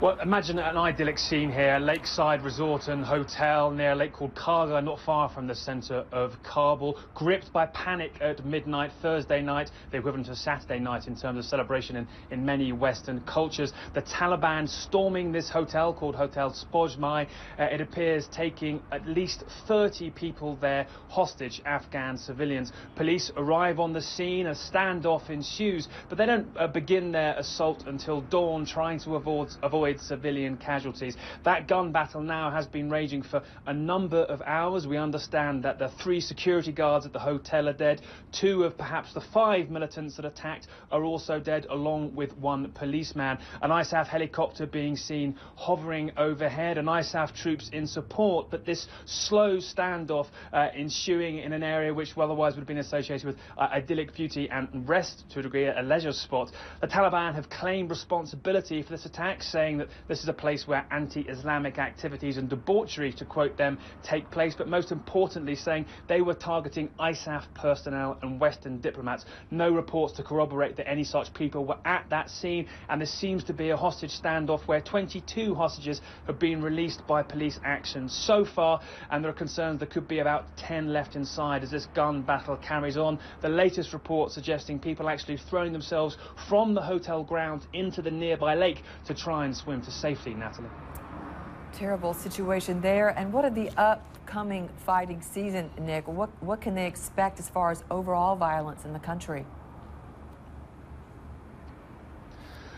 Well, imagine an idyllic scene here, lakeside resort and hotel near a lake called Karga, not far from the centre of Kabul, gripped by panic at midnight Thursday night, the equivalent of Saturday night in terms of celebration in many Western cultures. The Taliban storming this hotel called Hotel Spozhmai, it appears taking at least 30 people there, hostage Afghan civilians. Police arrive on the scene, a standoff ensues, but they don't begin their assault until dawn, trying to avoid civilian casualties. That gun battle now has been raging for a number of hours. We understand that the 3 security guards at the hotel are dead. 2 of perhaps the 5 militants that attacked are also dead, along with 1 policeman. An ISAF helicopter being seen hovering overhead, and ISAF troops in support, but this slow standoff ensuing in an area which otherwise would have been associated with idyllic beauty and rest, to a degree, a leisure spot. The Taliban have claimed responsibility for this attack, saying that this is a place where anti-Islamic activities and debauchery, to quote them, take place, but most importantly saying they were targeting ISAF personnel and Western diplomats. No reports to corroborate that any such people were at that scene, and this seems to be a hostage standoff where 22 hostages have been released by police action so far, and there are concerns there could be about 10 left inside as this gun battle carries on. The latest report suggesting people actually throwing themselves from the hotel grounds into the nearby lake to try and swim to safety, Natalie. Terrible situation there. And what are the upcoming fighting season, Nick? What can they expect as far as overall violence in the country?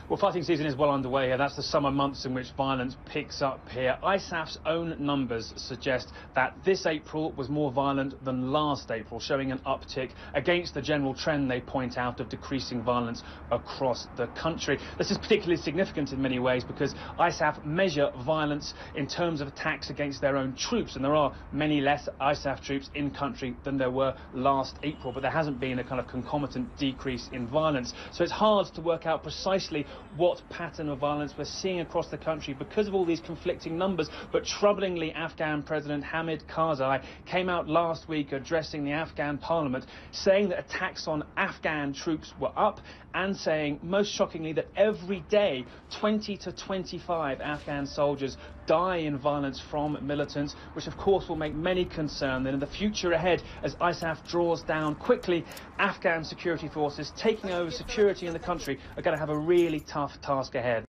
Well, fighting season is well underway here. That's the summer months in which violence picks up here. ISAF's own numbers suggest that this April was more violent than last April, showing an uptick against the general trend, they point out, of decreasing violence across the country. This is particularly significant in many ways because ISAF measure violence in terms of attacks against their own troops, and there are many less ISAF troops in country than there were last April, but there hasn't been a kind of concomitant decrease in violence. So it's hard to work out precisely what pattern of violence we're seeing across the country because of all these conflicting numbers. But troublingly, Afghan President Hamid Karzai came out last week addressing the Afghan parliament, saying that attacks on Afghan troops were up, and saying, most shockingly, that every day 20 to 25 Afghan soldiers die in violence from militants, which of course will make many concerned that in the future ahead, as ISAF draws down quickly, Afghan security forces taking over security in the country are going to have a really tough task ahead.